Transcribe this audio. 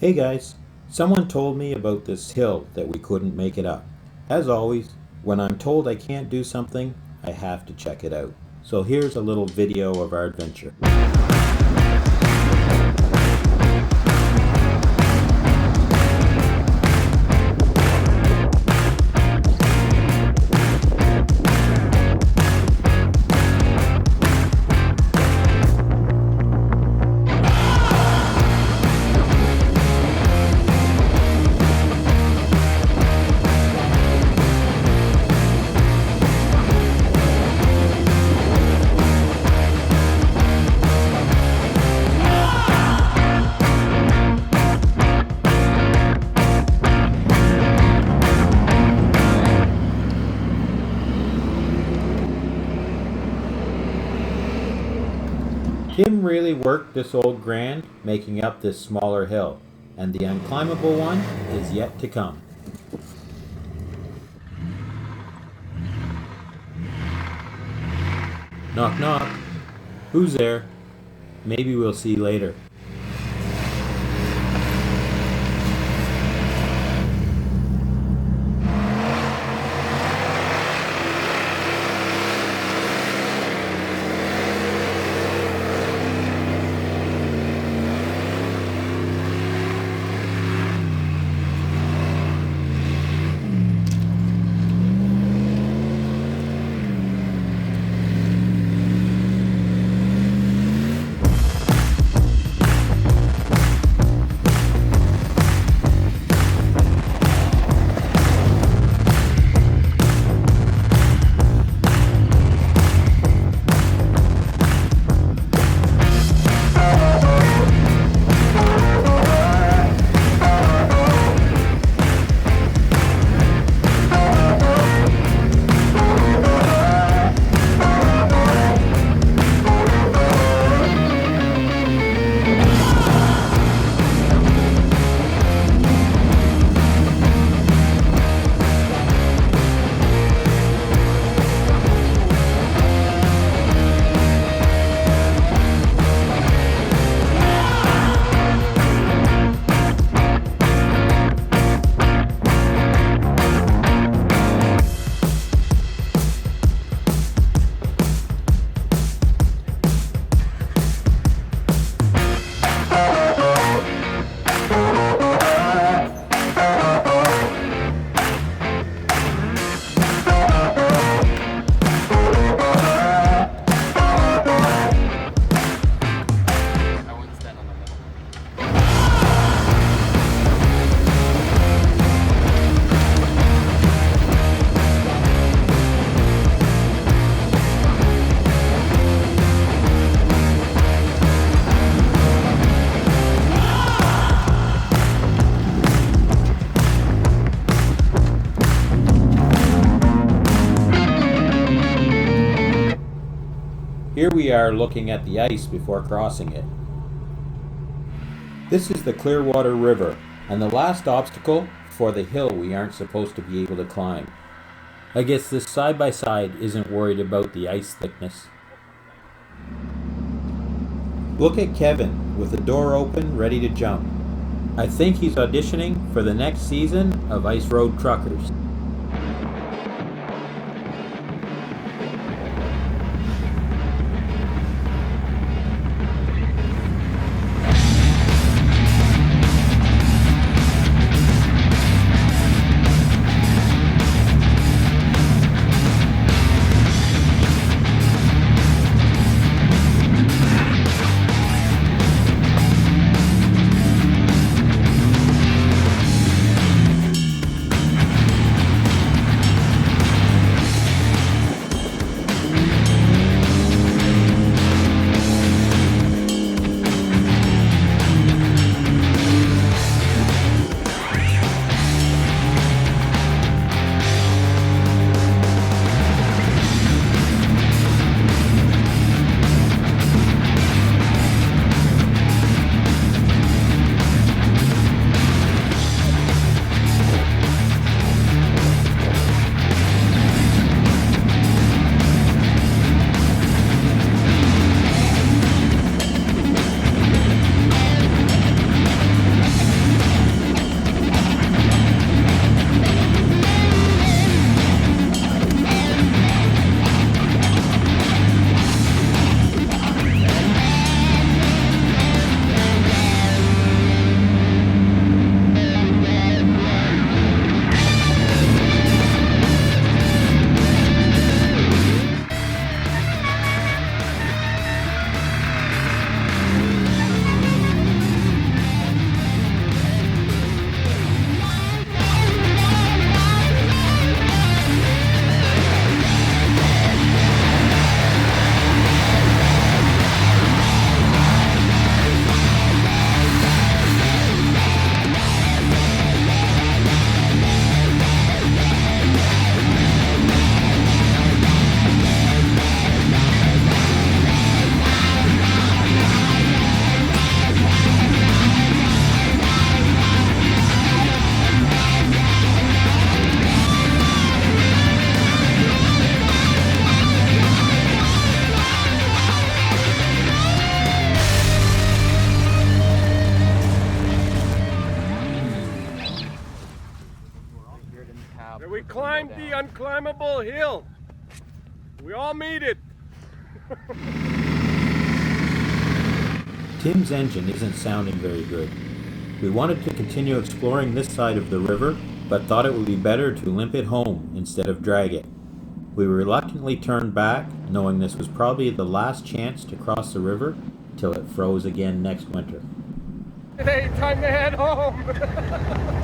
Hey guys, someone told me about this hill that we couldn't make it up. As always, when I'm told I can't do something, I have to check it out. So here's a little video of our adventure. Tim really worked this old Grand making up this smaller hill, and the unclimbable one is yet to come. Knock knock. Who's there? Maybe we'll see later. Here we are looking at the ice before crossing it. This is the Clearwater River, and the last obstacle for the hill we aren't supposed to be able to climb. I guess this side-by-side isn't worried about the ice thickness. Look at Kevin with the door open, ready to jump. I think he's auditioning for the next season of Ice Road Truckers. We climbed the unclimbable hill. We all made it. Tim's engine isn't sounding very good. We wanted to continue exploring this side of the river, but thought it would be better to limp it home instead of drag it. We reluctantly turned back, knowing this was probably the last chance to cross the river till it froze again next winter. Hey, time to head home.